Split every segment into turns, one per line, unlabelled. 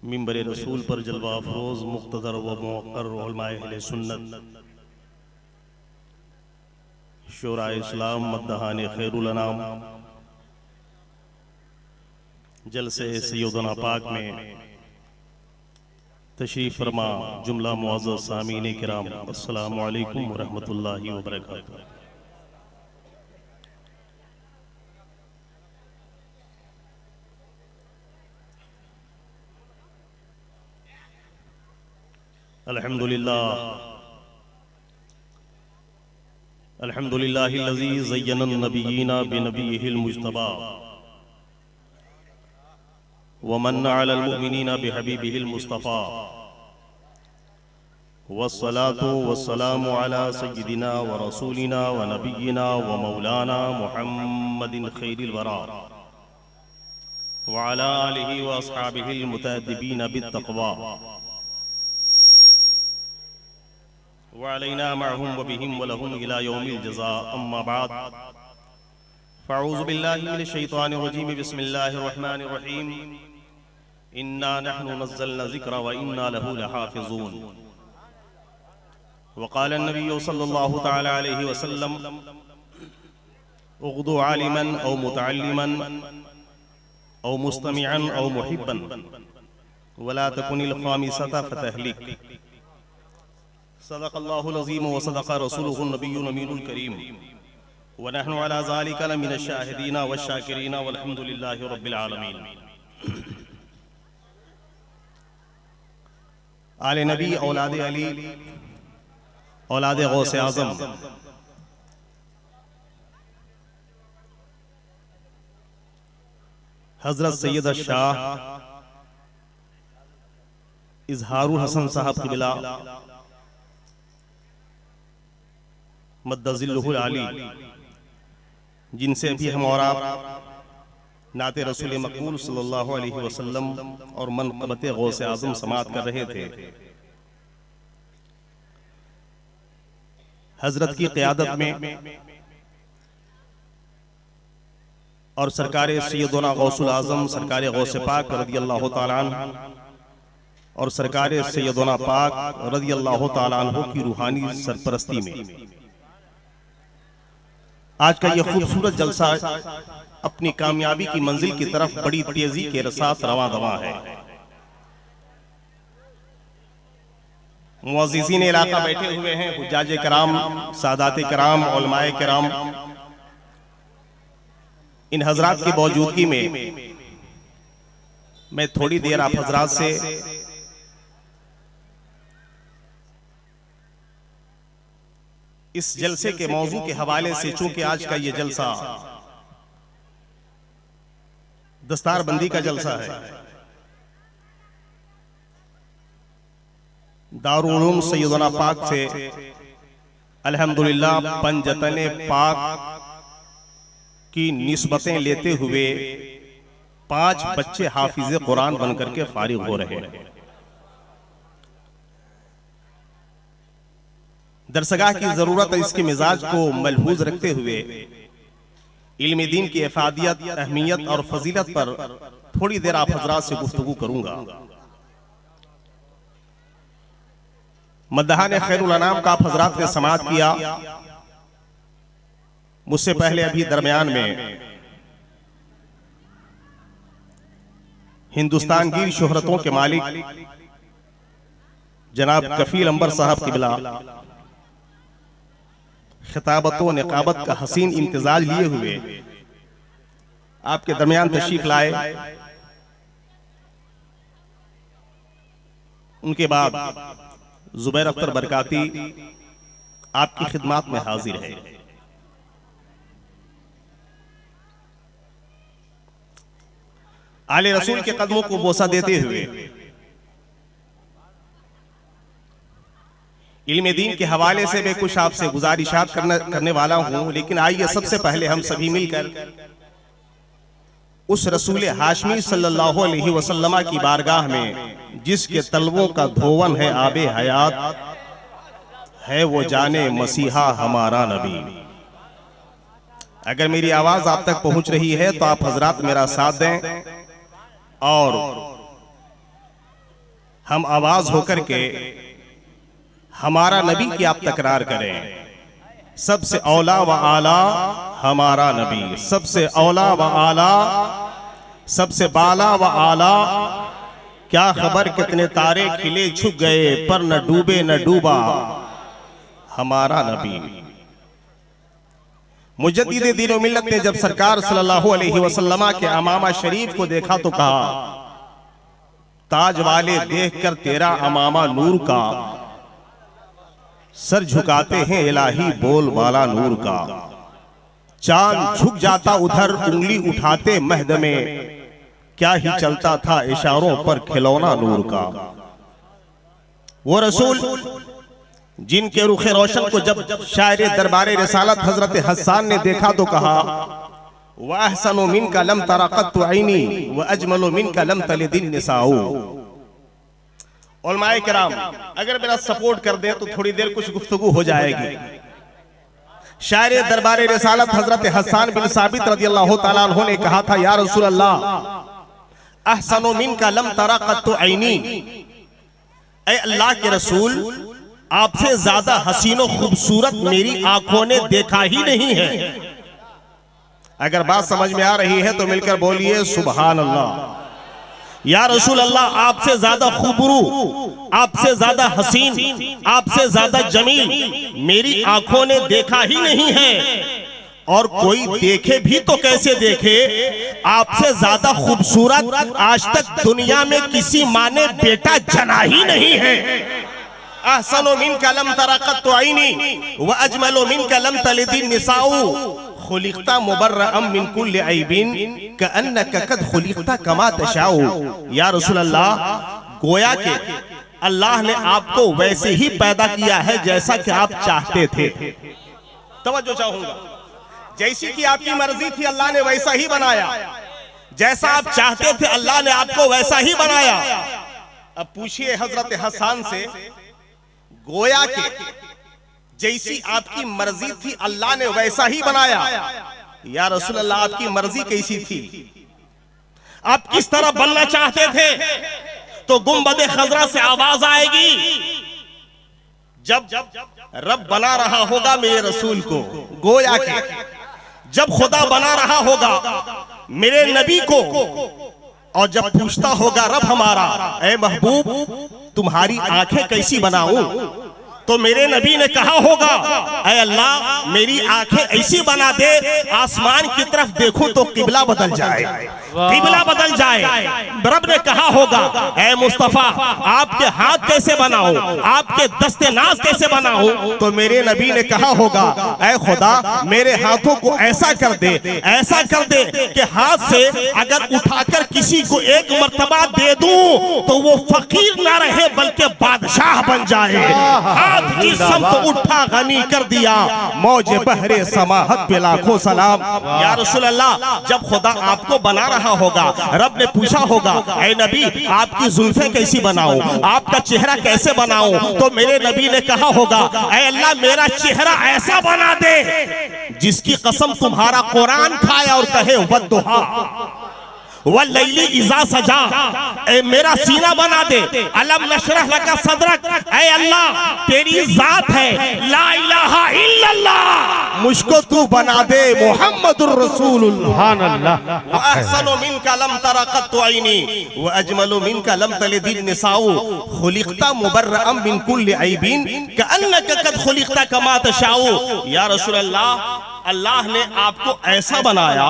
मिंबर रसूल पर जलवा अफरोज मुख्तदर व मुअक्कर उलमाए अहले सुन्नत शोरा इस्लाम मद्दहान खैरुल अनाम जलसे सैयदना पाक में तशरीफ फरमा जुमला मुअज़्ज़ज़ सामीन किराम, अस्सलामु अलैकुम व रहमतुल्लाहि व बरकातुहू। अल्हम्दुलिल्लाहिल्लज़ी ज़य्यनन नबिय्यीना बिनबिय्यिहिल मुज्तबा व मन्ना अलल मुमिनीना बिहबीबिहिल मुस्तफ़ा वस्सलातु वस्सलामु अला सय्यिदिना व रसूलिना व नबिय्यिना व मौलाना मुहम्मदिन खैरिल वरा व अला आलिहि व अस्हाबिहिल मुतअद्दिबीना बित्तक़वा वअलैना मअहुम व बिहिम व लहुम इला यौमिल जज़ा, अम्मा बाद फ़अऊज़ु बिल्लाहि मिनश शैतानिर रजीम, बिस्मिल्लाहिर रहमानिर रहीम। इन्ना नहनु नज़्ज़लना ज़िक्रा व इन्ना लहु लहाफ़िज़ून। व क़ाल अन्नबिय्यु सल्लल्लाहु तआला अलैहि वसल्लम उग़्दु आलिमन औ मुतअल्लिमन औ मुस्तमिअन औ मुहिब्बन वला तकुनिल ख़ामिसता फ़तहलिक। सदक़ल्लाहुल अज़ीम व सदक़ रसूलुहुन नबियुल अमीनुल करीम व नहनु अला ज़ालिका लमिनश शाहिदीन व शाकिरीन वल्हम्दुलिल्लाहि रब्बिल आलमीन। आले नबी, औलादे अली, औलादे गौसे आज़म, हज़रत सैयद शाह इज़हारुल हसन साहब क़िबला मद्दज़िल्लुहुल आली, जिनसे अभी हम और आप नाते रसूल मक़बूल सल्लल्लाहु अलैहि वसल्लम और मनक़बत गौसे आज़म समाअत कर रहे थे, हज़रत की क़ियादत में और सरकार सैयदना गौसुल आज़म सरकार गौसे पाक रज़ियल्लाहु ताला अन्हु और सरकार सैयदना पाक रज़ियल्लाहु ताला अन्हु की रूहानी सरपरस्ती में आज का ये खूबसूरत जलसा अपनी कामयाबी की मंजिल की तरफ बड़ी तेजी के साथ रवां दवा है। मुअज़्ज़िज़ीन इलाका बैठे हुए हैं, हुज्जाज कराम, सादात कराम, उलमाए कराम, इन हजरात की मौजूदगी में मैं थोड़ी देर आप हजरात से इस जलसे के मौजू के हवाले से, चूंकि आज का ये जलसा दस्तारबंदी का जलसा है, दारुल उलूम सैयदना पाक से अल्हम्दुलिल्लाह पंजतने पाक की निस्बतें लेते हुए 5 बच्चे हाफिज़े कुरान बनकर के फारिग हो रहे हैं। दरसगाह की जरूरत है, इसके मिजाज को मलहूज रखते हुए इल्म दीन की इफादियत, अहमियत और फजीलत पर थोड़ी देर आप हजरात से गुफ्तगू करूंगा। मद्दहान खैरुल अनाम का आप हजरात ने समाअत किया। मुझसे पहले अभी दरमियान में हिंदुस्तान की शोहरतों के मालिक जनाब कफील अंबर साहब क़िबला खिताबत व निकाबत का हसीन इम्तिजाज लिए हुए आपके दरमियान तशरीफ लाए। उनके बाद जुबैर अख्तर बरकाती आपकी खिदमत में हाजिर है। आले रसूल के कदमों को बोसा देते हुए इल्म दीन के हवाले से मैं कुछ आपसे गुजारिशात करने वाला हूं, लेकिन आइए सबसे पहले हम सभी मिलकर उस रसूल हाशमी सल्लल्लाहु अलैहि वसल्लम की बारगाह में, जिसके तलवों का धोवन है आबे हयात, है वो जाने मसीहा हमारा नबी। अगर मेरी आवाज आप तक पहुंच रही है तो आप हजरात मेरा साथ दें और हम आवाज होकर के हमारा नबी की आप तकरार करें। सबसे औला व आला हमारा नबी, सबसे औला व आला, सबसे बाला व आला। क्या खबर कितने तारे खिले छुप गए, पर न डूबे न डूबा हमारा नबी। मुजद्दिद दीन व मिल्लत ने जब सरकार सल्लल्लाहु अलैहि वसल्लम के अमामा शरीफ को देखा तो कहा, ताज वाले देखकर तेरा अमामा नूर का, सर झुकाते हैं इलाही बोल बाला नूर का। चांद झुक जाता उधर उंगली उठाते महद में, क्या ही चलता था इशारों पर खिलौना नूर का। वो रसूल जिनके रुखे रोशन को जब शायर दरबारे रिसालत हजरत हसन ने देखा तो कहा, व अहसनु मिनका लम तरा कत्तु ऐनी व अजमलु मिनका लम तलिदिन निसाउ। उलमाए किराम अगर मेरा सपोर्ट कर दे तो थोड़ी देर कुछ गुफ्तगू हो जाएगी। शायर दरबारे रिसालत हजरत हसन बिन साबित रदियल्लाहु ताला अन्हु ने कहा था, या रसूल अल्लाह अहसनु मिनका लम तरा कत्तु ऐनी, ऐ अल्लाह के रसूल आपसे ज्यादा हसीन और खूबसूरत मेरी आंखों ने देखा ही नहीं है। अगर बात समझ में आ रही है तो मिलकर बोलिए सुभान अल्लाह। या रसूल अल्लाह आपसे ज्यादा खूबरू, आपसे ज्यादा हसीन, आपसे ज्यादा जमील मेरी आंखों ने देखा ही नहीं है, और कोई देखे भी तो कैसे देखे, आपसे ज्यादा खूबसूरत आज तक दुनिया में किसी माँ ने बेटा जना ही नहीं है। अहसनु मिनका लम तरा कत्तु ऐनी व अजमलु मिनका लम तलिदिन निसाउ, खुलिक़ता मुबर्रअम मिन कुल्लि ऐबिन कअन्नका कद खुलिक़ता कमा तशाउ। या रसूल अल्लाह गोया के अल्लाह ने आपको वैसे ही पैदा किया है जैसा कि आप चाहते थे। तवज्जो चाहूंगा, जैसी कि आपकी मर्जी थी अल्लाह ने वैसा ही बनाया, जैसा आप चाहते थे अल्लाह ने आपको वैसा ही बनाया। अब पूछिए हजरत हसन से, गोया के जैसी आपकी मर्जी थी अल्लाह ने वैसा ही बनाया, या रसूल अल्लाह आपकी मर्जी कैसी थी, आप किस तरह बनना चाहते थे? तो गुंबद खजरा से आवाज आएगी, जब रब बना रहा होगा मेरे रसूल को, गोया के जब खुदा बना रहा होगा मेरे नबी को, और जब पूछता होगा रब हमारा, ऐ महबूब तुम्हारी आंखें कैसी बनाऊं, तो मेरे नबी ने कहा होगा, ऐ अल्लाह मेरी आंखें ऐसी बना दे आसमान की तरफ देखूं तो किबला बदल जाए, किबला बदल जाए। रब ने कहा होगा, ऐ मुस्तफा आपके हाथ कैसे बनाओ, आपके दस्ते नाज कैसे बनाओ, तो मेरे नबी ने कहा होगा, ऐ खुदा मेरे हाथों को ऐसा कर दे, ऐसा कर दे कि हाथ से अगर उठाकर किसी को एक मर्तबा दे दूं तो वो फकीर ना रहे बल्कि बादशाह बन जाए। की समत उठा गनी कर दिया, मौजे बहरे समाहत पे लाखों सलाम। या रसूल अल्लाह जब खुदा आपको बना रहा होगा, रब ने पूछा होगा, ऐ नबी आपकी जुल्फें कैसी बनाऊं, आपका चेहरा कैसे बनाऊं, तो मेरे नबी ने कहा होगा, ऐ अल्लाह मेरा चेहरा ऐसा बना दे जिसकी कसम तुम्हारा कुरान खाए और कहे वद्दुहा वल्लैली इज़ा सजा, ए मेरा सीना बना दे, अलम नशरह लका सदरक, ऐ अल्लाह तेरी जात है ला इलाहा इल्लल्लाह, मुझको तू बना दे मुहम्मदुर रसूलुल्लाह। सुभान अल्लाह। व अहसनु मिनका लम तरा कत्तु ऐनी व अजमलु मिनका लम तलिदिन निसाउ, खुलिक़ता मुबर्रअम मिन कुल्लि ऐबिन कअन्नका कद खुलिक़ता कमा तशाउ। या रसूल अल्लाह अल्लाह ने आपको ऐसा बनाया,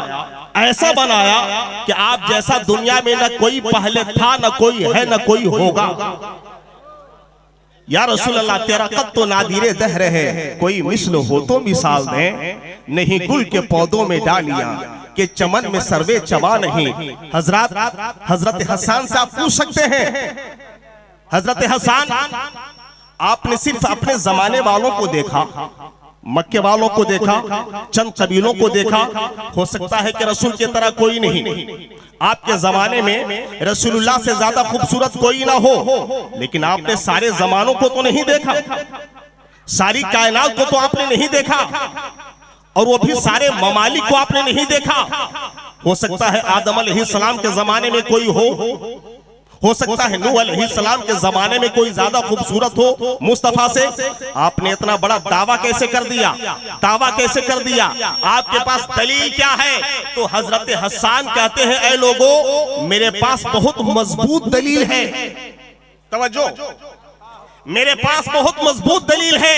ऐसा बनाया कि आप जैसा दुनिया में न कोई पहले था, न कोई है, न कोई होगा। या रसूल अल्लाह तेरा कद तो नादिरे दहर है, कोई मिसल हो तो मिसाल दें, नहीं गुल के पौधों में डालियां के चमन में सर्वे चबा नहीं। हजरत हसन से आप पूछ सकते हैं, हजरत हसन आपने सिर्फ अपने जमाने वालों को देखा, मक्के वालों को देखा, चंद कबीलों को देखा, हो सकता है कि रसूल की तरह कोई नहीं, आपके जमाने में रसूलुल्लाह से ज्यादा खूबसूरत कोई ना हो, लेकिन आपने सारे जमानों को तो नहीं देखा, सारी कायनात को तो आपने नहीं देखा, और वो भी सारे ममालिक को आपने नहीं देखा। हो सकता है आदम अलैहिस्सलाम के जमाने में कोई हो सकता है नूह अलैहिस्सलाम के जमाने में कोई ज्यादा खूबसूरत हो मुस्तफा से। आपने इतना बड़ा दावा कैसे कर दिया, दावा कैसे कर दिया, आपके पास दलील क्या है? तो हजरत हसन कहते हैं, ऐ लोगों मेरे पास बहुत मजबूत दलील है, तवज्जो, मेरे पास बहुत मजबूत दलील है।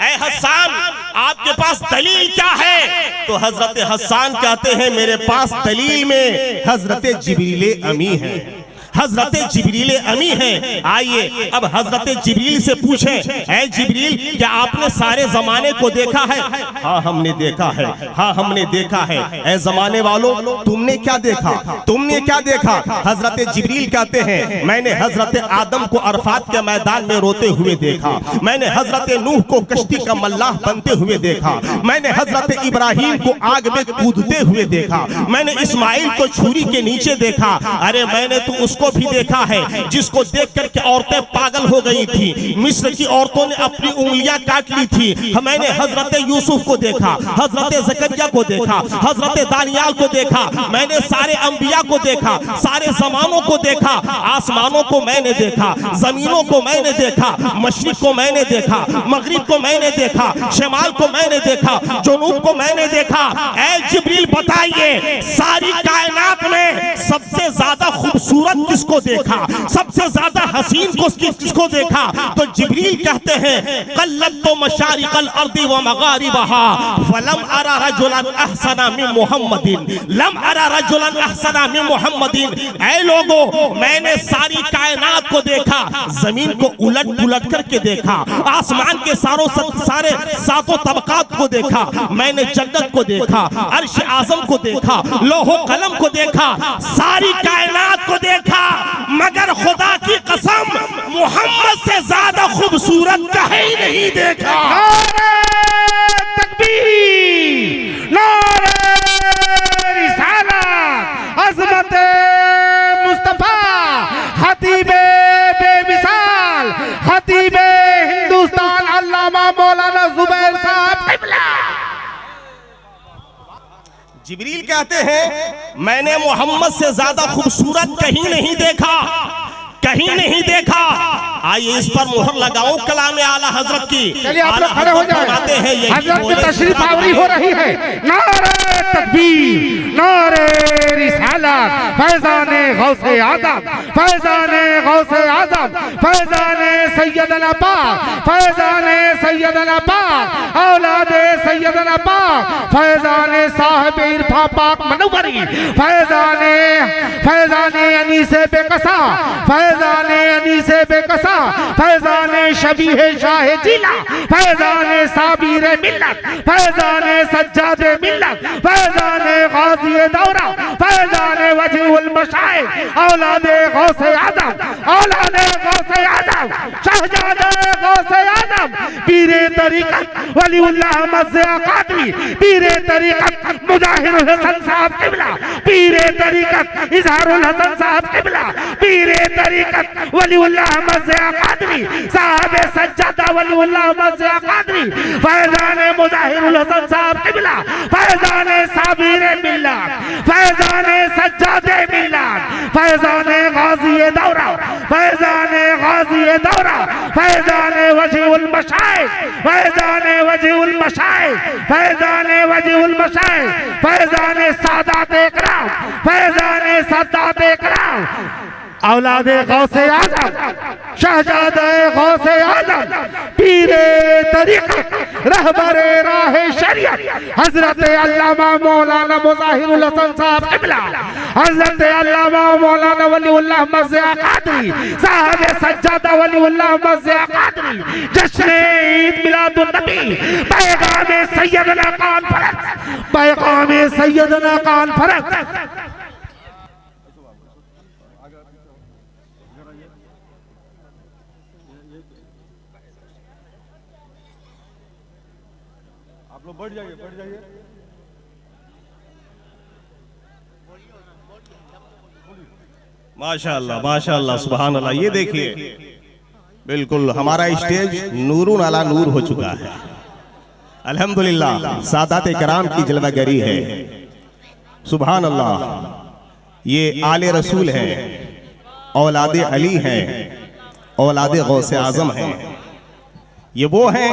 ऐ हसन आपके पास दलील क्या है? तो हजरत हसन कहते हैं, मेरे पास दलील में हजरत जिब्रील अमी है, हजरत जिब्रील अमी है। आइए अब हजरत जिब्रील से पूछें, ऐ जिब्रील क्या आपने सारे जमाने को देखा है? हाँ हमने देखा है, हाँ हमने देखा है। ऐ जमाने वालों तुमने क्या देखा, तुमने क्या देखा? हजरत जिब्रील कहते हैं, मैंने हजरत आदम को अरफात के मैदान में रोते हुए देखा, मैंने हजरत नूह को कश्ती का मल्लाह बनते हुए देखा, मैंने हजरत इब्राहिम को आग में कूदते हुए देखा, मैंने इस्माइल को छुरी के नीचे देखा। अरे मैंने तो उसको भी देखा है जिसको देख करके औरतें पागल हो गई थी, मिस्र की औरतों ने अपनी उंगलियां काट ली थी। मैंने हजरत यूसुफ को देखा, हजरत जकरिया को देखा, हजरत दानियाल को देखा, मैंने सारे अंबिया को देखा, सारे जमानों को देखा, आसमानों को मैंने देखा, जमीनों को मैंने देखा, मशरिक को मैंने देखा, मगरिब को मैंने देखा, शमाल को मैंने देखा, जुनूब को मैंने देखा। ऐ जिब्रील बताइए सारी कायनात में सबसे ज्यादा खूबसूरत किसको देखा, सबसे ज्यादा हसीन को किसको देखा? तो जिब्रील कहते हैं, कल्लतो मशारिकल अर्दी व मगारिबहा फलम अरा रजुलन अहसना मिन मुहम्मदिन, लम अरा रजुलन अहसना मिन मुहम्मदिन। ऐ लोगों मैंने सारी कायनात को देखा, जमीन को उलट पुलट करके देखा, आसमान के सारे सातों तबकात को देखा, मैंने जन्नत को देखा, अर्श आजम को देखा, लोहो कलम को देखा, सारी कायनात को देखा, मगर खुदा की कसम मोहम्मद से ज्यादा खूबसूरत कहीं नहीं देखा।
नारे तकबीर, नारे रिसालत, अज़मत मुस्तफा, खतीबे बेमिसाल, खतीबे हिंदुस्तान अल्लामा मौलाना जुबैर साहब क़िबला।
जिब्रील कहते हैं, मैंने मोहम्मद से ज्यादा खूबसूरत कहीं नहीं देखा, कहीं नहीं देखा। आइए इस पर मोहर लगाओ कलाम आला हजरत की।
चलिए आप लोग खड़े हो जाए, हजरत की तशरीफ आवरी हो रही है। नारे तकबीर, नारे रिसालत, फैज़ाने गौसे आज़म, फैज़ाने गौसे आज़म, फैज़ाने सैयदना पाक, फैज़ाने सैयदना पाक, औलादे सैयदना पाक, फैज़ाने साहिब इरफा पाक मनव्वरी, फैज़ाने अनीसे बेकसा, फैज़ाने अनीसे बेकसा, फैज़ाने शबीहे शाह जिला, फैज़ाने साबीर मिल्लत, फैज़ाने सज्जादे मिल्लत, फैज़ाने गाज़ी दौरा, फैज़ाने वजीहुल मशाइख, औलादे गौसे आज़म, औलादे गौसे आज़म, शहजादे गौसे आज़म, पीरे तरीक़त वलीउल्लाह मज़्ज़ा क़ादरी, पीरे तरीक़त मुजाहिरुल हसन साहब क़िबला, पीरे तरीक़त इज़हारुल हसन साहब क़िबला, पीरे तरीक़त वलीउल्लाह मज़्ज़ा क़ादरी, साहब सज्जादा वलीउल्लाह मज़्ज़ा क़ादरी, फैज़ाने मुजाहिरुल हसन साहब क़िबला, फैज़ाने साबीर मिल्लत, फैज़ाने सज्जादे मिल्लत, फैज़ाने गाज़ी दौरा, फैज़ाने गाज़ी दौरा, फैज़ाने वजीहुल मशाइख, फैज़ाने वजीहुल मशाइख, फैज़ाने वजीहुल मशाइख, फैज़ाने सादात इकराम, फैज़ाने सादात इकराम, औलादे गौसे आज़म, शहजादे गौसे आज़म, पीरे तरीक़त रहबरे राह शरीयत, हज़रत अल्लामा मौलाना मुज़ाहिरुल हसन साहब क़िबला, हज़रत अल्लामा मौलाना वलीउल्लाह मज़्ज़ा क़ादरी, साहब सज्जादा वलीउल्लाह मज़्ज़ा क़ादरी, जश्न ईद मिलादुन नबी, पैगाम सैयदना कॉन्फ्रेंस, पैगाम सैयदना कॉन्फ्रेंस।
आप लोग बढ़ जाइए, बढ़ जाइए।
माशाअल्लाह माशाअल्लाह सुभान अल्लाह। ये देखिए बिल्कुल हमारा स्टेज नूरुन अला नूर हो चुका है। अल्हम्दुलिल्लाह सादात कराम की जलवागरी है। सुभान अल्लाह। ये आले रसूल है, औलादे अली हैं, औलादे गौसे आजम हैं। ये वो हैं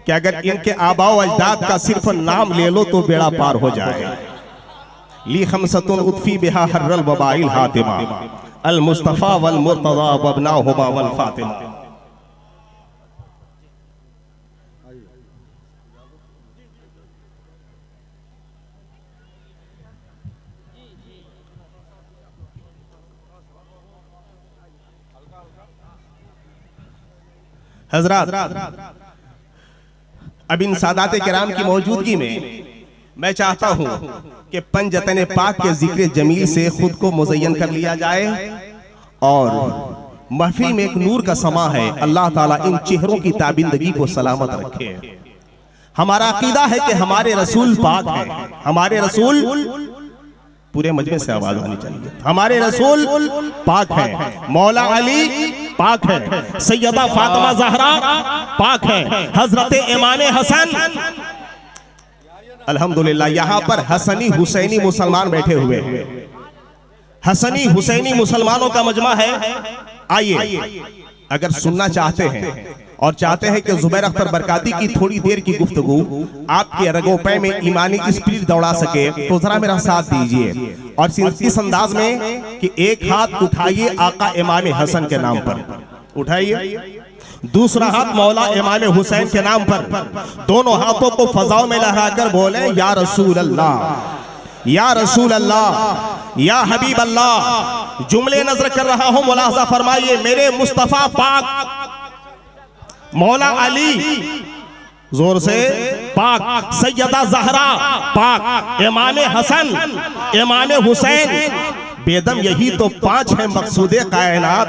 कि अगर इनके आबाओ अजदाद का सिर्फ नाम ले लो तो बेड़ा पार हो जाए। ली खमसतुन उतफी बिहा हर्रल वबाइल हातिमा अल मुस्तफा वल मुर्तज़ा वबनाहुमा वल फातिमा। हजरात, अब इन सादात किराम की मौजूदगी में मैं चाहता हूं कि पंजतन पाक के जिक्र जमील से खुद को मुज़य्यन कर लिया जाए और महफिल में एक नूर का समा है। अल्लाह ताला इन चेहरों की ताबिंदगी को सलामत रखे। हमारा अकीदा है कि हमारे रसूल पाक हैं, हमारे रसूल, पूरे मजमे से आवाज आनी चाहिए, हमारे रसूल पाक हैं। मौला अली पाक है, सैयदा फातिमा ज़हरा पाक है, हजरत इमाम हसन, अल्हम्दुलिल्लाह यहाँ पर हसनी हुसैनी मुसलमान बैठे हुए हैं। हसनी हुसैनी मुसलमानों का मजमा है। आइए, अगर सुनना चाहते हैं और चाहते हैं कि जुबैर अख्तर बरकाती की थोड़ी देर की गुफ्तगू आपके रगों पे में ईमानी स्पिरिट दौड़ा सके तो जरा मेरा साथ दीजिए और इस अंदाज में कि एक हाथ उठाइए आका इमाम हसन के नाम पर, उठाइए, दूसरा हाथ मौला इमाम हुसैन के नाम पर, दोनों हाथों को फजाओं में लहराकर बोले या रसूल अल्लाह, या रसूल अल्लाह, या हबीब अल्लाह। जुमले नजर कर रहा हूं, मुलाहजा फरमाइए। मेरे मुस्तफा पाक मौला अली, जोर से, पाक, सैयदा ज़हरा पाक, इमाम हसन, इमाम हुसैन, बेदम यही तो पांच है मकसूदे कायनात,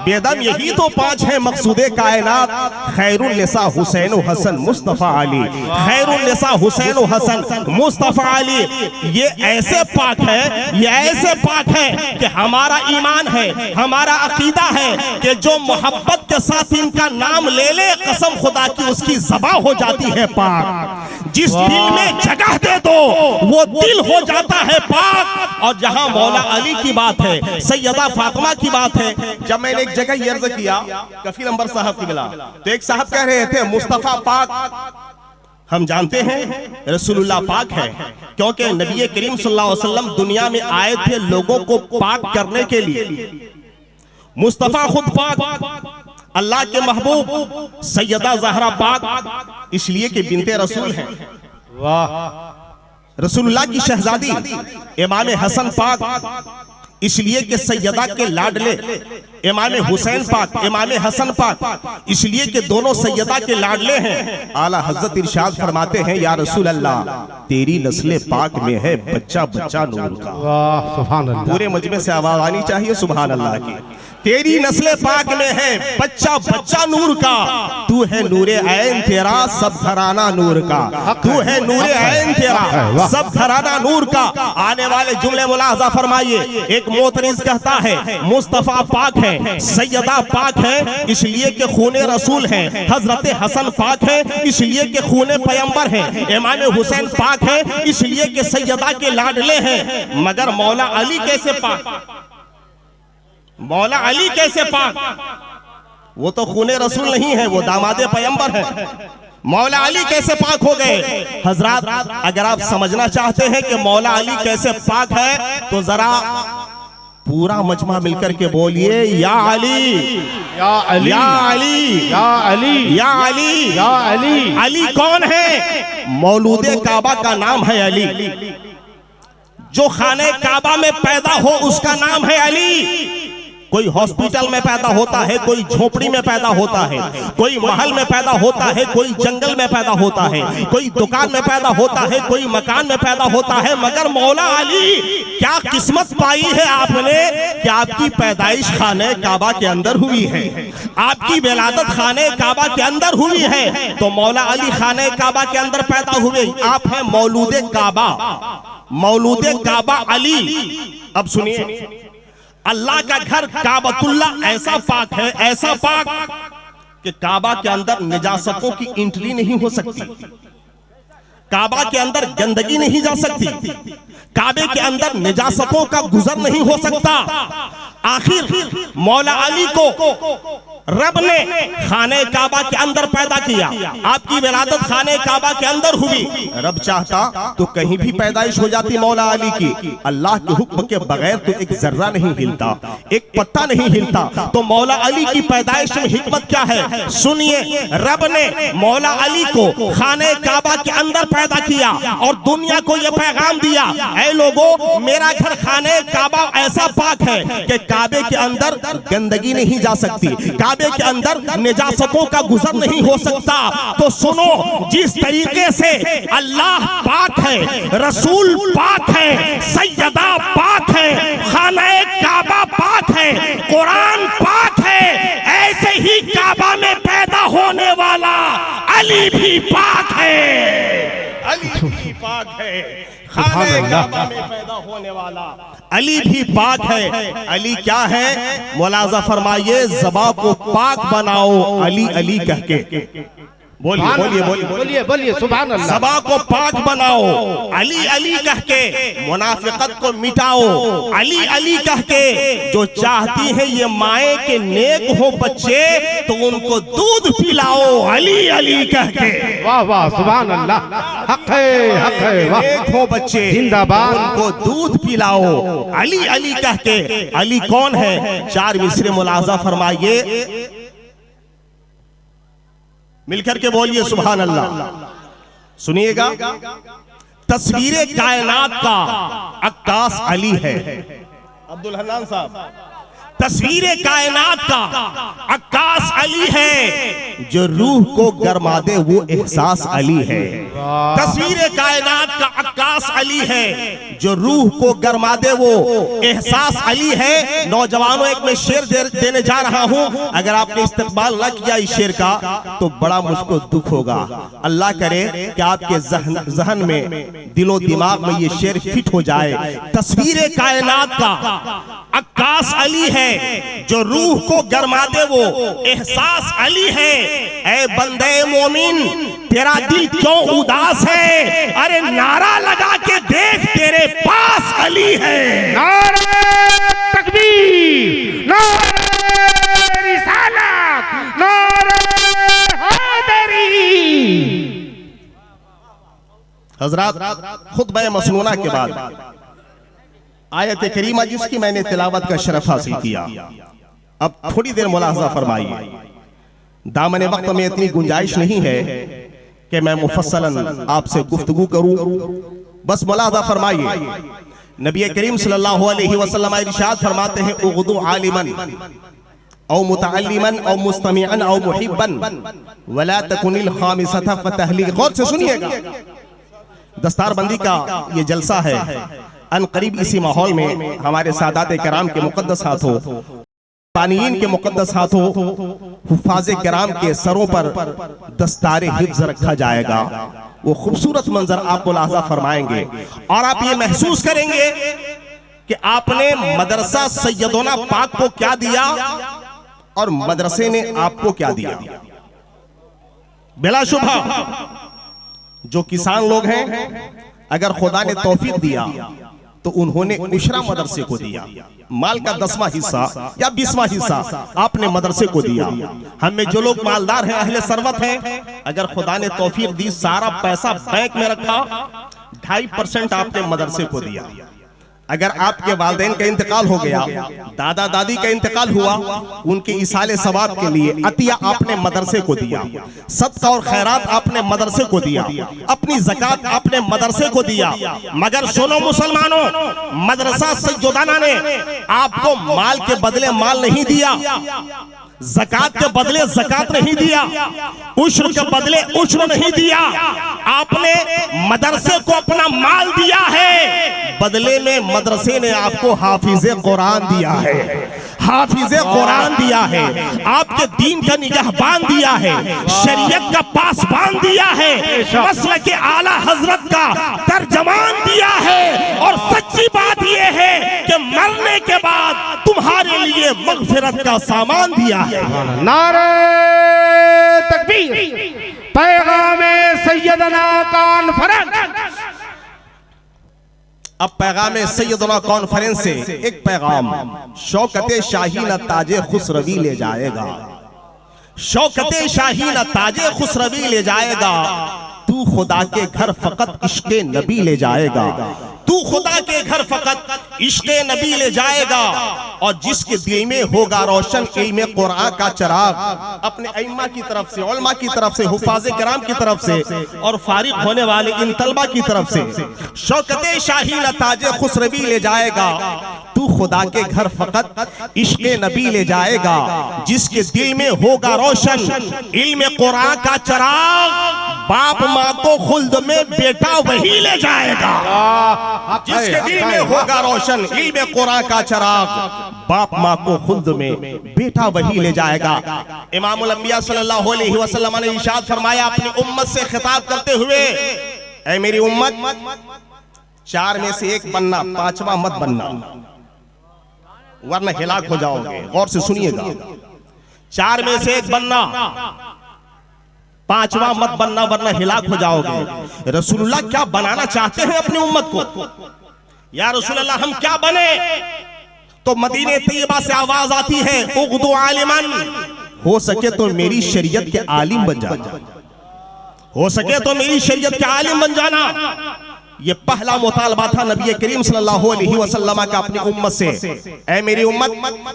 बेदम यही तो पांच है मकसूदे कायनात। खैरुल निसा हुसैन हसन मुस्तफा अली, खैरुल निसा हुसैन हसन मुस्तफा अली। ये ऐसे पाक है, ये ऐसे पाक है कि हमारा ईमान है, हमारा अकीदा है कि जो मोहब्बत के साथ इनका नाम ले ले, कसम खुदा की उसकी ज़बां हो जाती है पाक। जिस दिल में जगह दे दो वो दिल हो जाता है पाक। और जहां मौला अली की बात है, सैयदा फातिमा की बात है, जब मैंने एक जगह ये अर्ज किया कफील अंबर साहब की मिला तो एक साहब कह रहे थे मुस्तफा पाक हम जानते हैं रसूलुल्लाह पाक है, क्योंकि नबी करीम सल्लल्लाहु अलैहि वसल्लम दुनिया में आए थे लोगों को पाक करने के लिए। मुस्तफा खुद पाक, अल्लाह के महबूब सैयदा ज़हरा पाक इसलिए कि बिनते रसूल हैं। वाह। रसूलुल्लाह की शहजादी इमाम हसन पाक इसलिए कि सैयदा के लाडले इमाम हुसैन पाक, इमाम हसन पाक इसलिए कि दोनों सैयदा के लाडले हैं। आला हजरत इरशाद फरमाते हैं या रसूल अल्लाह तेरी नस्ल पाक में है बच्चा बच्चा नूर का।
वाह, सुभान अल्लाह।
पूरे मजमे से आवाज आनी चाहिए सुभान अल्लाह की। तेरी नस्ल पाक में है बच्चा बच्चा नूर का, तू है नूरे ऐन तेरा सब घराना नूर का, तू है नूरे ऐन तेरा सब घराना नूर का। आने वाले जुमले मुलाहजा फरमाइए। एक मोतरिज कहता है मुस्तफा पाक है, सैयदा पाक है इसलिए कि खूने रसूल है, हजरत हसन पाक है इसलिए कि खूने पैगंबर है, इमाम हुसैन पाक है इसलिए कि सैयदा के लाडले हैं। मगर मौला अली कैसे पाक, मौला अली कैसे पाक? वो तो खूने रसूल नहीं है, वो दामादे पैगंबर है। मौला अली कैसे पाक हो गए? हजरात, अगर आप समझना चाहते हैं कि मौला अली कैसे पाक है तो जरा पूरा मजमा मिलकर के बोलिए या अली,
या अली,
या अली,
या अली,
या अली,
या अली।
अली कौन है? मौलूदे काबा का नाम है अली। जो खाने काबा में पैदा हो उसका नाम है अली। कोई हॉस्पिटल में पैदा होता है, कोई झोपड़ी में पैदा होता है, कोई महल में पैदा होता है, कोई जंगल में पैदा होता है, कोई दुकान में पैदा होता है, कोई मकान में पैदा होता है। मगर मौला अली क्या किस्मत पाई है आपने कि आपकी पैदाइश खाने काबा के अंदर हुई है, आपकी विलादत खाने काबा के अंदर हुई है। तो मौला अली खाने काबा के अंदर पैदा हुए, आप हैं मौलूदे काबा, मौलूदे काबा अली। अब सुनिए, अल्लाह का घर काबतुल्लाह ऐसा पाक है, ऐसा पाक कि काबा के अंदर निजासतों की एंट्री नहीं हो सकती, काबा के अंदर गंदगी नहीं जा सकती, काबे के अंदर निजासतों का गुजर नहीं हो सकता। आखिर मौला अली को रब ने खाने काबा के अंदर पैदा किया, आपकी विलादत खाने काबा के अंदर हुई। रब चाहता तो कहीं भी पैदाइश हो जाती मौला अली की, अल्लाह के हुक्म के बगैर तो एक जर्रा नहीं हिलता, एक पत्ता नहीं हिलता। तो मौला अली की पैदाइश में हिकमत क्या है सुनिए। रब ने मौला अली को खाने काबा के अंदर पैदा किया और दुनिया को यह पैगाम दिया, ऐ लोगों मेरा घर खाने काबा ऐसा पाक है कि काबे के अंदर गंदगी नहीं जा सकती, काबे के अंदर निजासतों का गुजर नहीं हो सकता। तो सुनो, जिस तरीके से अल्लाह पाक है, रसूल पाक है, सैयदा पाक है, खाने काबा पाक है, कुरान पाक है, ऐसे ही काबा में पैदा होने वाला अली भी पाक है। अली भी पाक है, खाने काबा में पैदा होने वाला अली भी पाक है। अली क्या है? मुलाजा फरमाइए, ज़बान को पाक बनाओ अली अली कह के। बोलिए बोलिए बोलिए
बोलिए बोलिए सुभान अल्लाह।
ज़बान को पाक बनाओ अली अली कह के, मुनाफिकत को मिटाओ अली अली कह के। जो चाहती है ये माए के नेक हो बच्चे तो उनको दूध पिलाओ अली अली कह के।
वाह वाह सुभान अल्लाह, हक है वाह।
नेक हो बच्चे
जिंदाबाद,
उनको दूध पिलाओ अली अली कह के। अली कौन है? चार मिसरे मुलाजा फरमाइए, मिलकर के बोलिए सुभान अल्लाह। सुनिएगा, तस्वीर कायनात का अक्कास अली है। अब्दुल हन्नान साहब, तस्वीर कायनात का अक्कास अली है, जो रूह को गरमा दे वो एहसास अली है। तस्वीर कायनात का अक्कास अली है, जो रूह को गरमा दे वो एहसास अली है। नौजवानों, एक मैं शेर देने जा रहा हूं, अगर आपने इस्तेमाल न किया इस शेर का तो बड़ा मुझको दुख होगा। अल्लाह करे कि आपके जहन में, दिलो दिमाग में ये शेर फिट हो जाए। तस्वीर कायनात का अक्कास अली है, जो रूह को गरमा दे वो एहसास अली है। ऐ बंदे मोमिन तेरा दिल क्यों उदास है? अरे नारा लगा के देख तेरे पास अली है।
नारे तकबीर, नारे रिसालत, नारे हैदरी।
हजरात, खुतबा मसनूना के बाद आयत करीमा जिसकी मैंने तिलावत का शरफ हासिल किया, अब थोड़ी देर मुलाहजा फरमाइए। दामन वक्त में इतनी गुंजाइश नहीं है कि मैं मुफस्सलन आपसे गुफ्तगू करूं, बस मुलाहजा फरमाइए। नबी करीम सल्लल्लाहु अलैहि वसल्लम इरशाद फरमाते हैं, उग़दु आलिमन औ मुतअल्लिमन औ मुस्तमिअन औ मुहिब्बन वला तकुनिल खामिसता फतहली। गौर से सुनिएगा, दस्तारबंदी का ये जलसा है। अनकरीब इसी माहौल में हमारे सादात कराम के मुकद्दस हाथों, पानीन के मुकद्दस हाथों, हुफ़ाज़े कराम के सरों पर दस्तारे हिफ्ज़ रखा जाएगा। वो खूबसूरत मंजर आप मुलाहज़ा फरमाएंगे और आप ये महसूस करेंगे कि आपने मदरसा सैयदोना पाक को क्या दिया और मदरसे ने आपको क्या दिया। बिलाशुबहा जो किसान लोग हैं, अगर खुदा ने तौफीक दिया तो उन्होंने उशरा मदरसे को दिया, माल का 10वां हिस्सा या 20वां हिस्सा आपने मदरसे को दिया। हम में जो लोग मालदार हैं, अहले सरवत हैं, अगर खुदा ने तौफीक दी, सारा पैसा बैंक में रखा, 2.5% आपने मदरसे को दिया। अगर आपके वालिदैन का इंतकाल हो गया, दादा दादी का इंतकाल हुआ, उनके इसाले सवाब के लिए अतिया आपने मदरसे को दिया, सदका और खैरात आपने मदरसे को दिया, अपनी ज़कात आपने मदरसे को दिया। मगर सुनो मुसलमानों, मदरसा सैयदाना ने आपको माल के बदले माल नहीं दिया, ज़कात के बदले ज़कात नहीं दिया, उश्र के बदले उश्र नहीं दिया। आपने मदरसे को अपना माल दिया है, बदले में मदरसे ने आपको हाफिज़े कुरान दिया है, हाफिज़े कुरान दिया है, आपके दीन का निगहबान दिया है, शरीयत का पासबान दिया है, मसलक आला हजरत का तर्जमान दिया है। और सच्ची बात यह है कि मरने के बाद तुम्हारे लिए मगफिरत का सामान दिया है।
नारे तकबीर, पैगामे सैयदना कॉन्फ्रेंस।
अब पैगाम सैयदना कॉन्फ्रेंस से एक पैगाम शौकत शाहीन ताजे खुसरवी ले जाएगा, शौकत शाहीन ताजे खुसरवी ले जाएगा, तू खुदा के घर फकत इश्क़े नबी ले जाएगा, तू खुदा के घर फकत इश्क़े नबी ले जाएगा। और जिसके दिल में होगा रोशन इल्म कुरान का चिराग, अपने अइम्मा की तरफ से, उलमा की तरफ से, हुफाज़े किराम की तरफ से और फारिग होने वाले इन तलबा की तरफ से शौकत शाहीन ताजे खुसरवी ले जाएगा, तू खुदा के घर फकत इश्क़े नबी ले जाएगा। जिसके दिल में होगा रोशन इल्म कुरान का चिराग, बाप माँ को खुल्द में बेटा वही ले जाएगा। जिसके दिल में होगा रोशन इल्म कुरान का चिराग, बाप माँ को खुल्द में बेटा वही ले जाएगा। इमामुल अंबिया सल्लल्लाहु अलैहि वसल्लम ने इरशाद फरमाया अपनी उम्मत से खिताब करते हुए, ऐ मेरी उम्मत, चार में से एक बनना, पांचवा मत बनना, वरना हिलाक हो जाओगे। गौर से सुनिएगा, चार में से एक बनना, पांचवा मत बनना, वरना हिलाक हो जाओगे। रसूलुल्लाह क्या बनाना चाहते हैं अपनी उम्मत को? या रसूलुल्लाह हम क्या बने? तो मदीने तैयबा से आवाज आती है, उग़दू आलिमन, हो सके तो मेरी शरीयत के आलिम बन जाना, हो सके तो मेरी शरीयत के आलिम बन जाना। ये पहला मुतालबा था नबी करीम सल्लल्लाहु अलैहि वसल्लम का अपनी उम्मत से, ऐ मेरी उम्मत,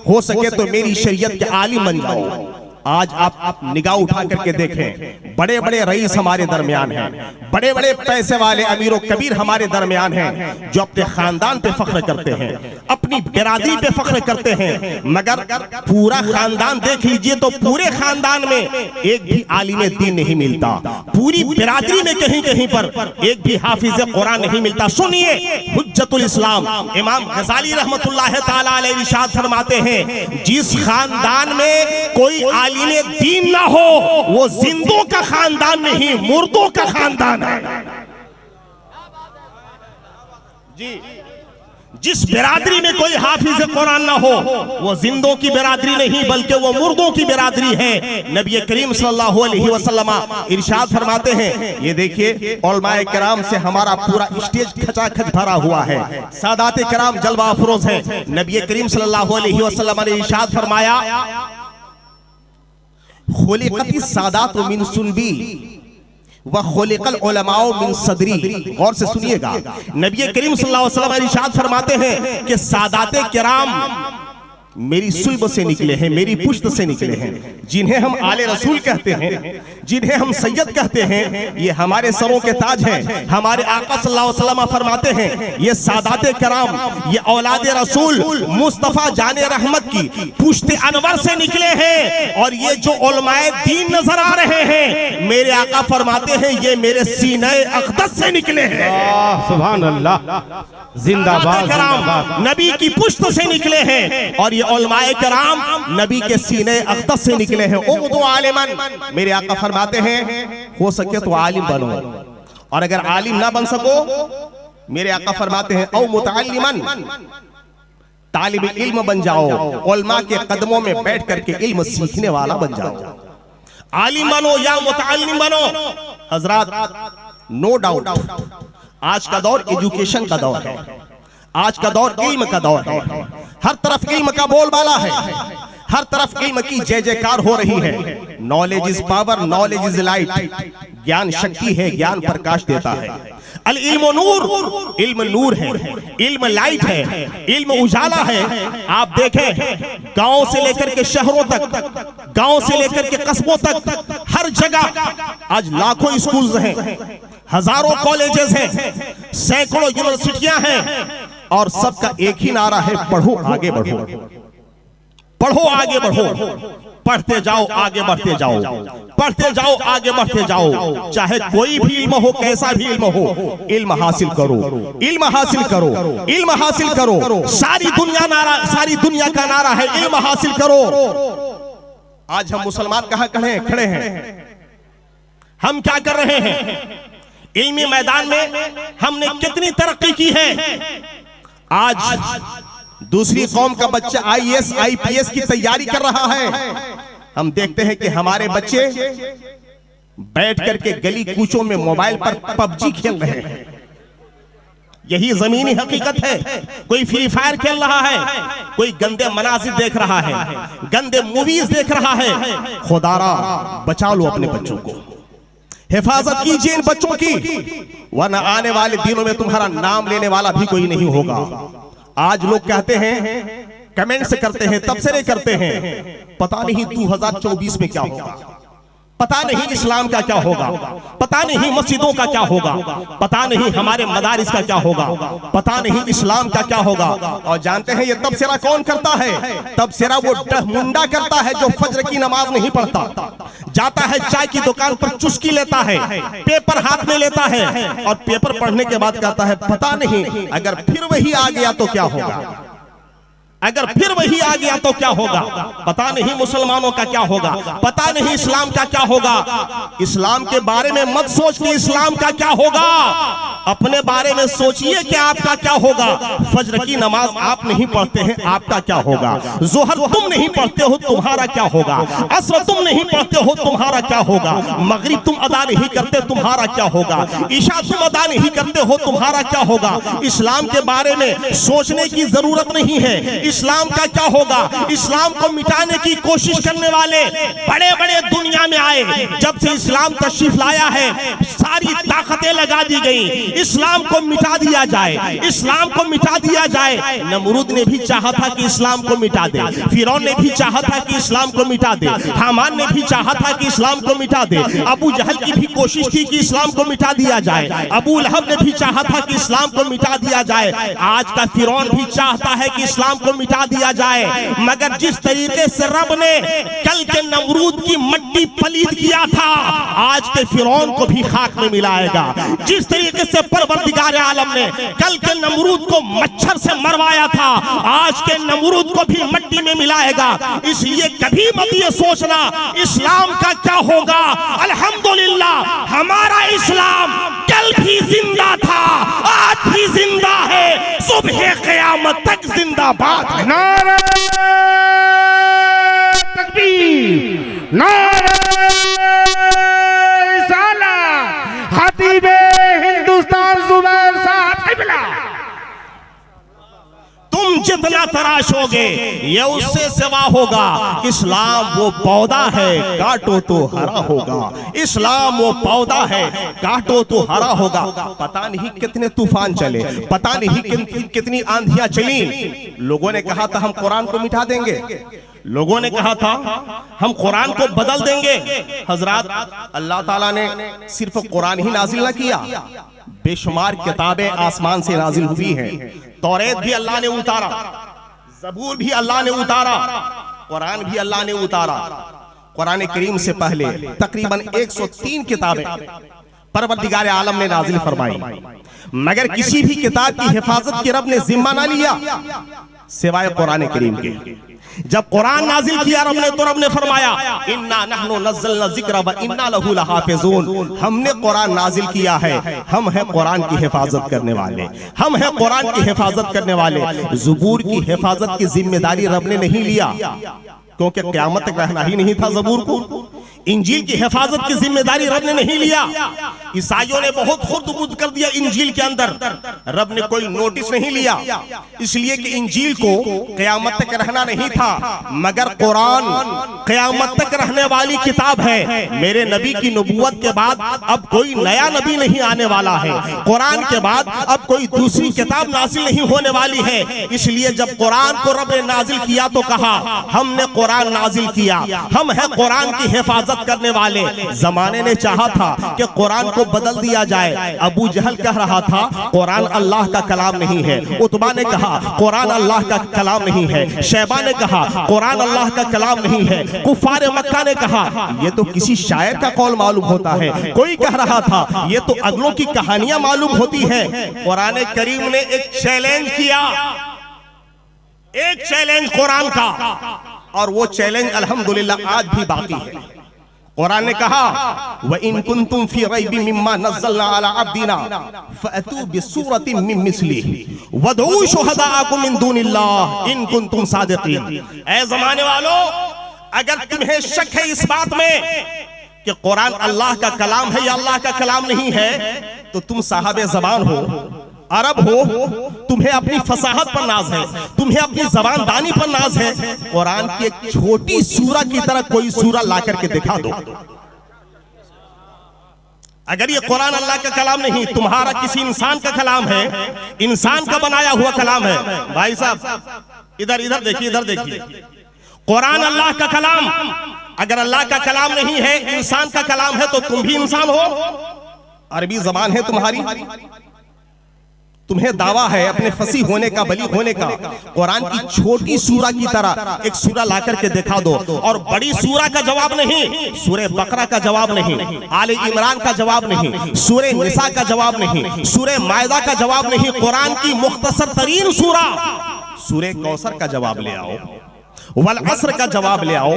हो सके तो मेरी शरीयत के आलिम बन जाओ। आज आप निगाह उठा करके देखें, बड़े बड़े रईस हमारे दरमियान हैं, बड़े बड़े पैसे वाले अमीर और कबीर हमारे दरमियान हैं, जो अपने खानदान पे फख्र करते हैं, अपनी बिरादरी पे फख्र करते हैं। मगर पूरा खानदान देख लीजिए तो पूरे खानदान में एक भी आलिम दीन नहीं मिलता, पूरी बिरादरी में कहीं कहीं पर एक भी हाफिज कुरान नहीं मिलता। सुनिए, हुज्जतुल इस्लाम इमाम गजाली रहमतुल्लाह ताला अलैहि इरशाद फरमाते हैं, जिस खानदान में कोई आलिम दीन ना हो वो जिंदों का खानदान नहीं, मुर्दों का खानदान है जी। जिस बिरादरी में कोई हाफिज कुरान ना हो वो जिंदों की बिरादरी नहीं बल्कि वो मुर्दों की बिरादरी है। नबी करीम सल्लल्लाहु अलैहि वसल्लम इरशाद फरमाते हैं, ये देखिए उलमाए किराम से हमारा पूरा स्टेज खचाखच भरा हुआ है, सादाते किराम जलवा अफरोज हैं। नबी करीम सल्लल्लाहु अलैहि वसल्लम ने इरशाद फरमाया, खुलिक़ति सादातु मिन सुल्बी व खुलिक़ल उलमाउ मिन सदरी। गौर से सुनिएगा, नबी करीम सल्लल्लाहु अलैहि वसल्लम इरशाद फरमाते हैं कि सादाते किराम मेरी सुल्ब से निकले हैं, मेरी पुश्त से निकले हैं। जिन्हें हम आले रसूल कहते हैं, जिन्हें हम सैयद कहते हैं, ये हमारे सरों के ताज हैं। हमारे आका सल्लल्लाहु अलैहि वसल्लम फरमाते हैं, ये सादाते किराम, ये औलादे रसूल मुस्तफा जाने रहमत की पुश्त अनवर से निकले हैं। और ये जो उलमाए दीन नजर आ रहे हैं, मेरे आका फरमाते हैं ये मेरे सीने अक़दस से निकले हैं।
सुभान अल्लाह, जिंदाबाद जिंदाबाद।
नबी की पुश्त से निकले हैं और ये उलमाए किराम नबी के सीने अक़दस से निकले हैं। उग़दू आलिमन, मेरे आका फरमाते हैं हो सके तो आलिम बनो, और अगर आलिम ना बन सको मेरे आका फरमाते हैं औ मुतअल्लिमन, तालिब इल्म बन जाओ, उलमा के कदमों में बैठ करके इल्म सीखने वाला बन जाओ। आलिम बनो या मुतअल्लिम बनो। हजरात, नो डाउट आज का दौर एजुकेशन का दौर है, आज का दौर इल्म का दौर है। हर तरफ इल्म का बोलबाला है, हर तरफ इल्म की जय जयकार हो रही है। Knowledge is power, knowledge is light. ज्ञान शक्ति है, ज्ञान प्रकाश देता है। अल इल्म नूर, इल्म नूर है, इल्म लाइट है, इल्म उजाला है। आप देखें गांव से लेकर के शहरों तक, गांव से लेकर के कस्बों तक, हर जगह आज लाखों स्कूल्स हैं, हजारों कॉलेजेस हैं, सैकड़ों यूनिवर्सिटियां हैं, और सबका एक ही नारा है, पढ़ो आगे बढ़ो, पढ़ो आगे बढ़ो, पढ़ते जाओ आगे बढ़ते जाओ, पढ़ते जाओ आगे बढ़ते जाओ। चाहे कोई भी इल्म हो, कैसा भी इल्म हो, इल्म हासिल करो, इल्म हासिल करो, इल्म हासिल करो। सारी दुनिया का नारा है इल्म हासिल करो। आज हम मुसलमान कहां खड़े हैं? हम क्या कर रहे हैं? इल्मी मैदान में हमने कितनी तरक्की की है। आज दूसरी कौम का बच्चा IAS IPS की तैयारी कर रहा है। हम देखते हैं कि हमारे बच्चे बैठ करके गली कूचों में मोबाइल पर PUBG खेल रहे हैं। यही जमीनी हकीकत है। कोई फ्री फायर खेल रहा है, कोई गंदे मनाजिर देख रहा है, गंदे मूवीज देख रहा है। खुदारा बचा लो अपने बच्चों को, हिफाजत कीजिए इन बच्चों की, वरना आने वाले दिनों में तुम्हारा नाम लेने वाला भी कोई नहीं होगा। आज लोग कहते हैं, कमेंट्स करते हैं, तबसरे करते हैं, पता नहीं 2024 में क्या होगा, पता नहीं इस्लाम का क्या होगा, पता नहीं मस्जिदों का क्या होगा, पता नहीं हमारे मदारिस का क्या होगा, पता नहीं इस्लाम का क्या होगा। और जानते हैं ये तबसरा कौन करता है? तबसरा वो डहमुंडा करता है जो फज्र की नमाज नहीं पढ़ता, जाता है चाय की दुकान पर चुस्की लेता है, पेपर हाथ में लेता है और पेपर पढ़ने के बाद कहता है पता नहीं अगर फिर वही आ गया तो क्या होगा, अगर फिर वही आ गया तो क्या होगा, पता नहीं मुसलमानों का क्या होगा, पता नहीं इस्लाम का क्या होगा। इस्लाम के बारे में मत सोच कि इस्लाम का क्या होगा, अपने बारे में सोचिए कि आपका क्या होगा। फज्र की नमाज आप नहीं पढ़ते हैं, आपका क्या होगा। जोहर तुम नहीं पढ़ते हो, तुम्हारा क्या होगा। असर तुम नहीं पढ़ते हो, तुम्हारा क्या होगा। मगरिब तुम अदा नहीं करते, तुम्हारा क्या होगा। ईशा तुम अदा नहीं करते हो, तुम्हारा क्या होगा। इस्लाम के बारे में सोचने की जरूरत नहीं है। इस्लाम का क्या होगा। इस्लाम को मिटाने की कोशिश करने वाले बड़े बड़े दुनिया में आए। जब से इस्लाम तशरीफ लाया है सारी ताकतें लगा दी गई, इस्लाम को मिटा दिया जाए, इस्लाम को मिटा दिया जाए। नमरूद ने भी चाहा था कि इस्लाम को मिटा दे, फिरौन ने भी चाहा था कि इस्लाम को मिटा दे, हामान ने भी चाहा था कि इस्लाम को मिटा दे, अबू जहल की भी कोशिश की कि इस्लाम को मिटा दिया जाए, अबू लहब ने भी चाहा था कि इस्लाम को मिटा दिया जाए। आज का फिरौन भी चाहता है कि इस्लाम को मिटा दिया जाए। मगर जिस तरीके से रब ने कल के नमरूद की मट्टी पलीद किया था, आज के फिरौन को भी खाक में मिलाएगा। जिस तरीके से परवरदिगार आलम ने कल के नमरूद को मच्छर से मरवाया था, आज के नमरूद को भी मट्टी में मिलाएगा। इसलिए कभी मत ये सोचना इस्लाम का क्या होगा। अल्हम्दुलिल्लाह हमारा इस्लाम कल भी जिंदा था, आज भी जिंदा है, सुबह क़यामत तक जिंदाबाद।
नारे तकबीर, नारे रिसालत, खतीबे हिंदुस्तान ज़ुबैर साहब क़िबला।
तुम जितना तराशोगे ये उससे सिवा होगा। इस्लाम वो पौधा है, काटो तो हरा होगा। इस्लाम वो पौधा है, काटो तो हरा होगा। पता नहीं कितने तूफान चले, पता नहीं कितनी आंधियां चली। लोगों ने कहा था हम कुरान को मिटा देंगे, लोगों ने कहा था हम कुरान को बदल देंगे। हजरात, अल्लाह ताला ने सिर्फ कुरान ही नाजिल ना किया, बेशुमार किताबें आसमान से नाजिल हुई हैं। तौरेत भी अल्लाह ने उतारा, ज़बूर भी अल्लाह ने उतारा, कुरान भी अल्लाह ने उतारा। कुरान करीम से पहले तकरीबन 103 किताबें परवरदिगार आलम ने नाजिल फरमाई, मगर किसी भी किताब की हिफाजत की रब ने जिम्मा ना लिया सिवाय कुरान करीम के। जब कुरान नाजिल किया रब ने, तो रब ने फरमाया इन्ना नहनु नज़्ज़लना ज़िक्र व इन्ना लहू लहाफ़िज़ून। हमने कुरान नाजिल किया है, हम हैं कुरान की हिफाजत करने वाले, हम हैं कुरान की हिफाजत करने वाले। ज़बूर की हिफाजत की जिम्मेदारी रब ने नहीं लिया, क्योंकि क़यामत तक रहना ही नहीं था ज़बूर को। इंजील की हिफाजत की जिम्मेदारी रब ने नहीं लिया। ईसाइयों ने बहुत खुर्द-बुर्द कर दिया इंजील के अंदर, रब ने कोई नोटिस नहीं लिया, इसलिए कि इंजील को क़यामत तक रहना नहीं था। मगर कुरान क़यामत तक रहने वाली किताब है। मेरे नबी की नबूवत के बाद अब कोई नया नबी नहीं आने वाला है, कुरान के बाद अब कोई दूसरी किताब नाजिल नहीं होने वाली है। इसलिए जब कुरान को रब ने नाजिल किया तो कहा हमने कुरान नाजिल किया, हम हैं कुरान की हिफाजत करने वाले। जमाने ने चाहा था कि कुरान को बदल दिया जाए। अबू जहल कह रहा था कुरान अल्लाह का कलाम नहीं है, उतबा ने कहा कुरान अल्लाह का कलाम नहीं है, शैबा ने कहा कुरान अल्लाह का कलाम नहीं है, कुफार मक्का ने कहा ये तो किसी शायर का कौल मालूम होता है, कोई कह रहा था ये तो अगलों की कहानियां मालूम होती है। कुरान करीम ने एक चैलेंज किया, एक चैलेंज कुरान का, और वो चैलेंज अल्हम्दुलिल्लाह आज भी बाकी है। कुरान ने कहा व इन कुंतुम फी रैबिम मिम्मा नज़्ज़लना अला अब्दिना फअतू बिसूरतिन मिन मिस्लिही वदऊ शुहदाअकुम मिन दूनिल्लाह इन कुंतुम सादिकीन। ऐ ज़माने वालों, अगर तुम्हें शक है इस बात में कि कुरान अल्लाह का कलाम है या अल्लाह का कलाम नहीं है, तो तुम साहबे ज़बान हो, अरब हो, तुम्हें अपनी फसाहत पर नाज है, तुम्हें अपनी जबानदानी पर नाज है, कुरान की एक छोटी सूरा की तरह कोई सूरा ला करके दिखा दो। अगर ये कुरान अल्लाह का कलाम नहीं, तुम्हारा किसी इंसान का कलाम है, इंसान का बनाया हुआ कलाम है। भाई साहब इधर इधर देखिए, इधर देखिए, कुरान अल्लाह का कलाम अगर अल्लाह का कलाम नहीं है, इंसान का कलाम है, तो तुम भी इंसान हो। अरबी जबान है तुम्हारी, तुम्हें दावा है अपने फसी होने का, बली होने का। कुरान की छोटी सूरा की तरह एक सूरा ला करके दिखा दो, और बड़ी सूरा का जवाब नहीं, सूरे बकरा का जवाब नहीं, आले इमरान का जवाब नहीं, सूरे निसा का जवाब नहीं, सूरे मायदा का जवाब नहीं, कुरान की मुख्तसर तरीन सूरा सूरे कौसर का जवाब ले आओ, वल असर का जवाब ले आओ,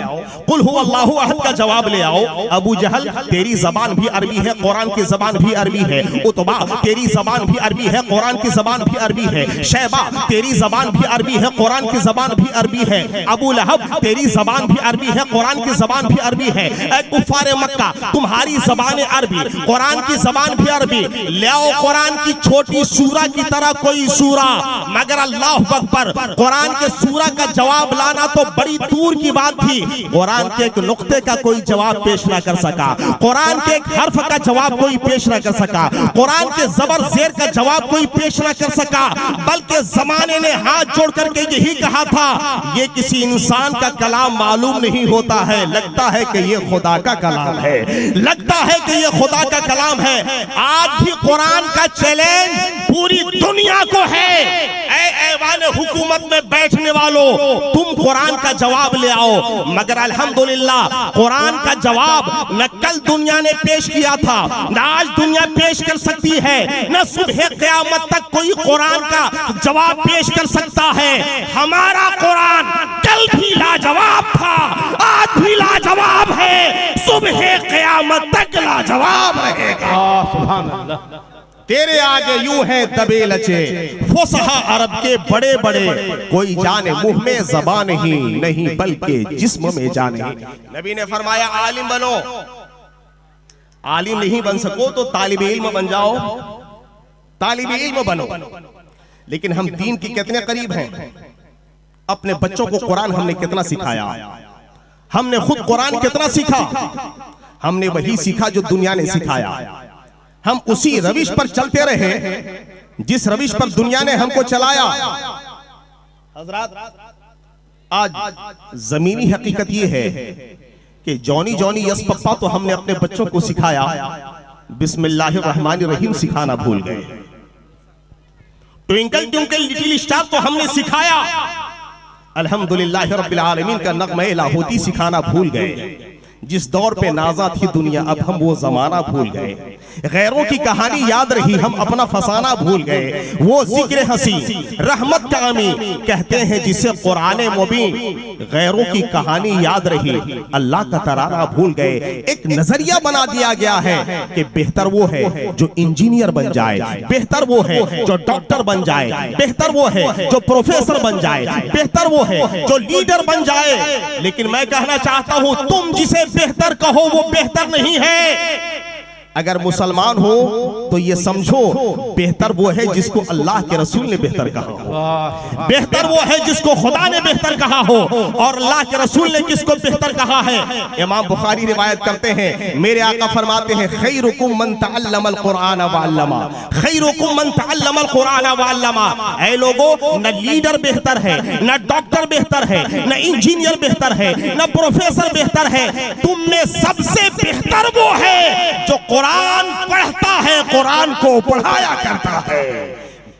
कुल हु अल्लाहु अहद का जवाब ले आओ। अबू जहल तेरी जबान भी अरबी है, कुरान की जबान भी अरबी है। उतबा तेरी जबान भी अरबी है, कुरान की जबान भी अरबी है। शैबा तेरी जबान भी अरबी है, कुरान की जबान भी अरबी है। अबू लहब तेरी जबान भी अरबी है, कुरान की जबान भी अरबी है। ऐ कुफारे मक्का, तुम्हारी जबान अरबी, कुरान की जबान भी अरबी। ले आओ कुरान की छोटी सूरा की तरह कोई सूरा, मगर अल्लाह अकबर, कुरान के सूरा का जवाब लाना तो बड़ी दूर की बात थी। कुरान के एक नुक्ते का कोई जवाब पेश ना कर सका, कुरान के एक हर्फ का जवाब कोई पेश ना कर सका, कुरान के जबर जेर का जवाब कोई पेश ना कर सका, बल्कि जमाने ने हाथ जोड़ करके यही कहा था, ये किसी इंसान का कलाम मालूम नहीं होता है, लगता है कि ये खुदा का कलाम है, लगता है कि ये खुदा का कलाम है। आज भी कुरान का चैलेंज पूरी दुनिया को है, ऐवान हुकूमत में बैठने वालों, तुम कुरान का जवाब ले आओ। मगर अल्हम्दुलिल्लाह कुरान का जवाब न कल दुनिया ने पेश किया था, न आज दुनिया पेश कर सकती है, न सुबह क़यामत तक कोई कुरान का जवाब पेश कर सकता है। हमारा कुरान कल भी लाजवाब था, आज भी लाजवाब है, सुबह क़यामत तक लाजवाब रहेगा।
सुभान अल्लाह।
तेरे आगे यूं है दबे लचे फुसहा अरब के बड़े बड़े, कोई जाने मुंह में ज़बान ही नहीं बल्कि जिस्म में जाने। नबी ने फरमाया आलिम बनो, आलिम नहीं बन सको तो तालिब इल्म बन जाओ, तालिब इल्म बनो। लेकिन हम दीन के कितने करीब हैं, अपने बच्चों को कुरान हमने कितना सिखाया, हमने खुद कुरान कितना सीखा, हमने वही सीखा जो दुनिया ने सिखाया। हम उसी रविश पर चलते रहे जिस रविश पर दुनिया ने हमको चलाया। हजरात आज जमीनी हकीकत ये है कि जॉनी जॉनी यस पप्पा तो हमने अपने बच्चों को सिखाया, बिस्मिल्लाहिर्रहमानिर्रहीम सिखाना भूल गए। ट्विंकल ट्विंकल लिटिल स्टार तो हमने सिखाया, अल्हम्दुलिल्लाह रब्बिल आलमीन का नग़्मा लाहौती सिखाना भूल गए। जिस दौर पे नाजा थी दुनिया, अब हम वो जमाना भूल गए। गैरों की कहानी याद रही, हम अपना फसाना भूल गए। वो जिक्र हंसी रहमत का अमी कहते हैं जिसे कुरान मुबीन, गैरों की कहानी याद रही, अल्लाह का तराना भूल गए। एक नजरिया बना दिया गया है कि बेहतर वो है जो इंजीनियर बन जाए, बेहतर वो है जो डॉक्टर बन जाए, बेहतर वो है जो प्रोफेसर बन जाए, बेहतर वो है जो लीडर बन जाए। लेकिन मैं कहना चाहता हूं, तुम जिसे बेहतर कहो वो बेहतर नहीं है। अगर मुसलमान हो तो ये समझो बेहतर वो है जिसको अल्लाह के रसूल ने बेहतर कहा हो, बेहतर वो है जिसको खुदा ने बेहतर कहा हो, और अल्लाह के रसूल ने किसको बेहतर कहा है। इमाम बुखारी रिवायत करते हैं, मेरे आका फरमाते हैं, खैरुकुम मन तअल्लमल कुरान व अल्लमा, खैरुकुम मन तअल्लमल कुरान व अल्लमा। ऐ लोगों, न लीडर बेहतर है, न डॉक्टर बेहतर है, न इंजीनियर बेहतर है, न प्रोफेसर बेहतर है, तुम में सबसे बेहतर वो है जो कुरान पढ़ता है, कुरान को पढ़ाया करता है।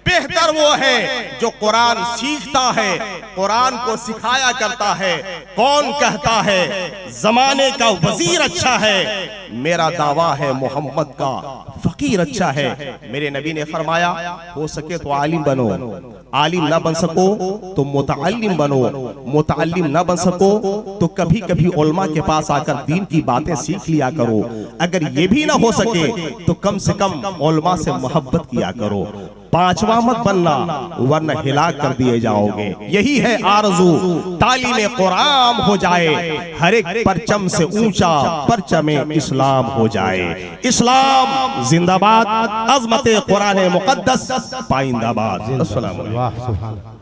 बेहतर वो है जो कुरान सीखता है, कुरान को सिखाया करता है। कौन कहता है जमाने का वजीर अच्छा है, मेरा दावा है मोहम्मद का फकीर अच्छा है। मेरे नबी ने फरमाया, हो सके तो आलिम बनो, आलिम ना बन सको तो मुतअल्लिम बनो, मुतअल्लिम ना बन सको तो कभी कभी उलमा के पास आकर दीन की बातें सीख लिया करो। अगर ये भी ना हो सके तो कम से कम उलमा से मोहब्बत किया करो। पांचवा मत बनना वरना हिलाक कर दिए जाओगे। यही है आरज़ू, तालीम कुरान हो जाए, हर एक परचम से ऊंचा परचम इस्लाम हो जाए। इस्लाम जिंदाबाद, अज़मत कुरान मुक़द्दस पाइंदाबाद। अस्सलाम वालेकुम।
वाह सुभान अल्लाह।